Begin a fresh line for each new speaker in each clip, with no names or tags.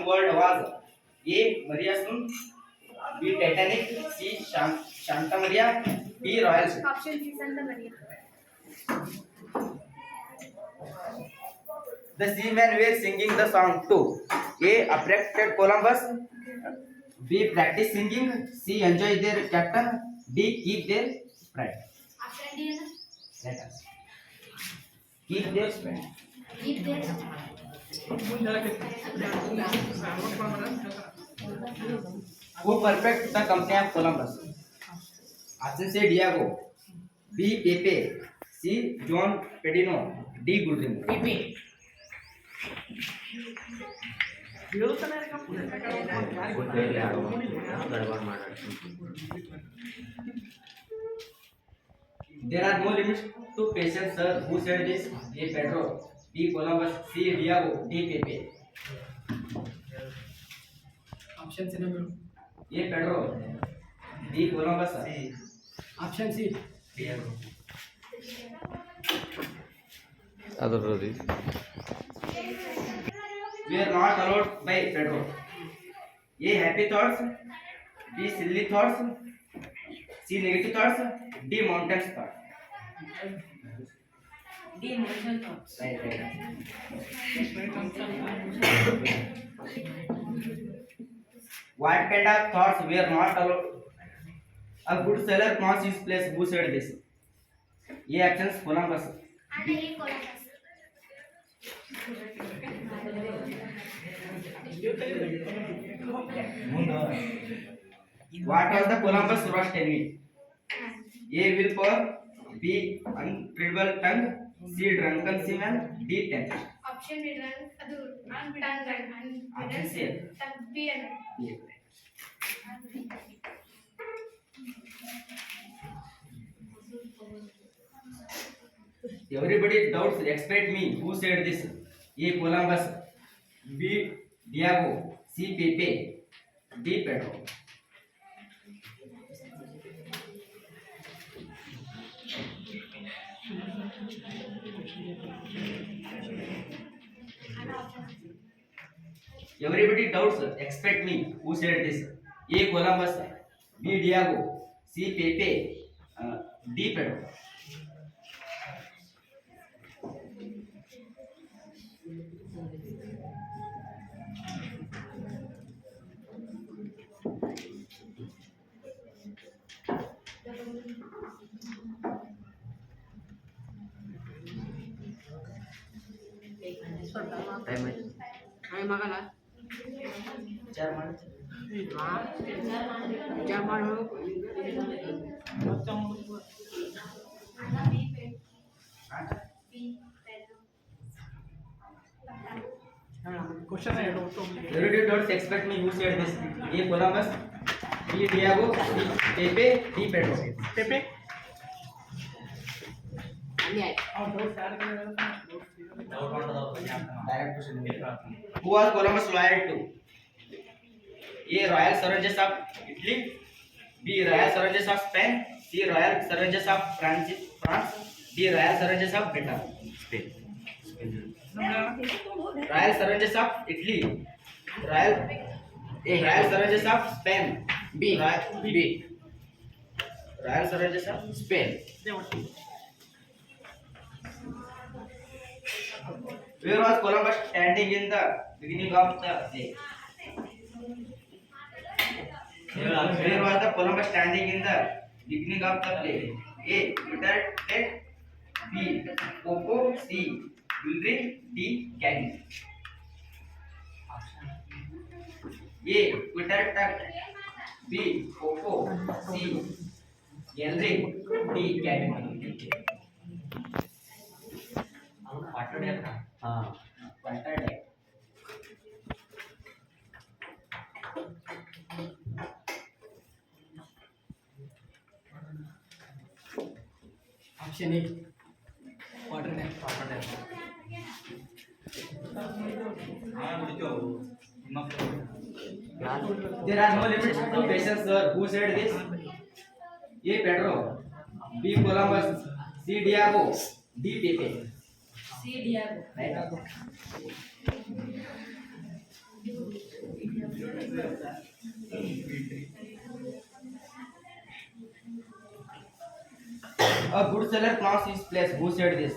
world was A. Maria Sun, B. Titanic, C. Santa Maria, D. Royal Ship.
Option C, Santa Maria.
The seamen were singing the song to A. Appreciate Columbus, B. Practice singing, C. Enjoy their captain, D. Keep their pride.
Option D is
Let us keep their pride.
keep their
Who perfect the company of Columbus? Option C. Diego, B. Pepe, C. John Pedino, D. Goodwin.
Pepe.
There are no limits to patience, sir. Who said this? A. Pedro, B. Columbus, C. Diego, D. Pepe.
Option C number.
A. Pedro, B. Columbus, C.
Option C.
Diego.
ಅದರಲ್ಲಿ
We are not allowed by Pedro. A. Happy thoughts, B. Silly thoughts, C. Negative thoughts, D. Mountains thoughts.
D, emotional thoughts.
Right. What kind of thoughts we are not allowed? A good sailor must his place. Who said this? A. Actions Columbus.
And A, Columbus.
What was the Columbus rushed enemy? A. Willpower, B. Unpredictable tongue, C. Drunken seaman, D. Temper.
Option B, ಅದು tongue.
Option C.
B and
Yeah. Everybody doubts. Expect me. Who said this? A. Columbus, B. Diego, C. Pepe, D. Pedro. Everybody doubts. Expect me. Who said this? A. Columbus, B. Diego, C. Pepe, D. Pedro.
Time ಆಗಲ್ಲ.
ವಿಚಾರ ಮಾಡಿ.
ವಿಚಾರ ಮಾಡು. Question ಹೇಳು.
Everybody doubts. Expect me. Who said this? A. Columbus, B. Diego, C. Pepe, D. Pedro.
Pepe. ಅಲ್ಲಿ
Direct question. Who was Columbus loyal to? A. Royal Savages of Italy, B. Royal Savages of Spain, C. Royal Savages of France, D. Royal Savages of Britain. Spain. Royal Savages of Italy, Royal Savages of Spain, B. Royal Savages of Spain. Where was Columbus standing in the beginning of the day? Where was the Columbus standing in the beginning of the play? A. Tech, B. Popo, C. Building, D. Canning. A. Twitter Tech, B. Popo, C. Gallery, D. Canning. Saturday.
Option A. Water dam.
There are no limits to patience, sir. Who said this? A. Pedro, B. Columbus, C. Diego, D. Pepe.
C, Diego.
Right? A good seller plants his place. Who said this?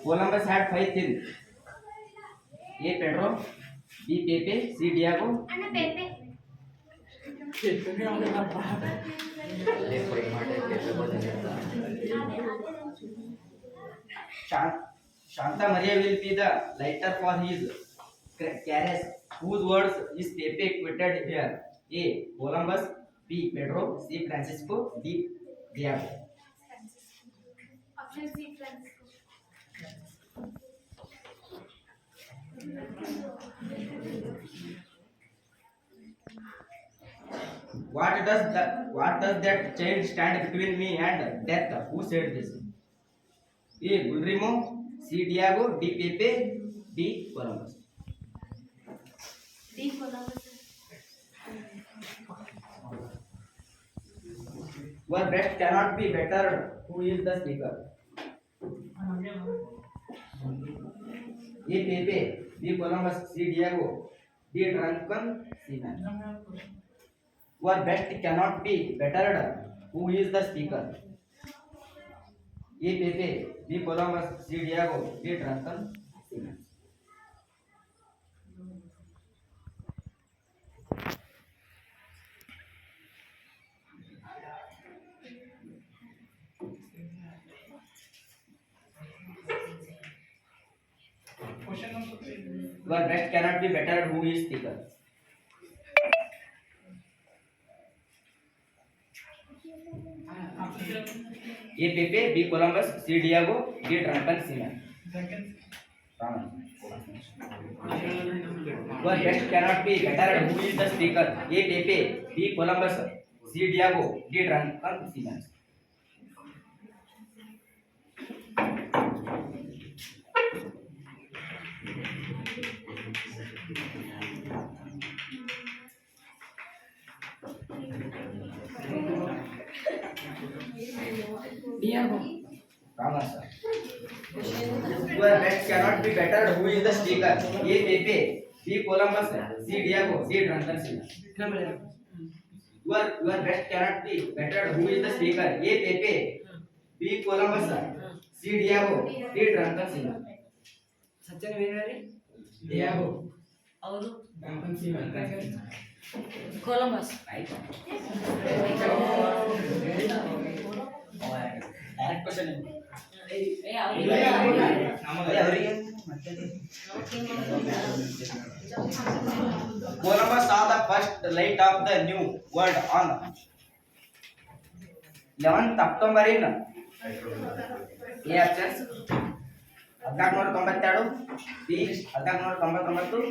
Columbus had 5 things. A. Pedro, B. Pepe, C. Diego.
ಅಣ್ಣ ಪೇಪೆ
Shanta Maria will be the lighter for his carriage. Whose words is Pepe quoted here? A. Columbus, B. Pedro, C. Francisco, D. Diego.
Option C Francisco
What does that child stand between me and death? Who said this? A. Gulrimo, C. Diego, D. Pepe, D. Columbus.
D Columbus
Your best cannot be bettered. Who is the speaker? A. Pepe, B. Columbus, C. Diego, D. Drunken Seaman. Your best cannot be bettered. Who is the speaker? A. Pepe, B. Columbus, C. Diego, D. Drunken Seaman. Your best cannot be bettered. Who is speaker? A. Pepe, B. Columbus, C. Diego, D. Drunken Seaman. Wrong. Your best cannot be bettered. Who is the speaker? A. Pepe, B. Columbus, C. Diego, D. Drunken Seaman.
Diego
Wrong answer. Your best cannot be bettered. Who is the speaker? A. Pepe, B. Columbus, C. Diego, D. Drunken Seaman. Your best cannot be bettered. Who is the speaker? A. Pepe, B. Columbus, C. Diego, D. Drunken Seaman.
ಸತ್ಯನ ವೇಳೆ
Diego.
ಅವರು
Drunken Seaman.
Columbus
Right. Direct question. Columbus saw the first light of the new world on 11th October in A options 1492, B 1499,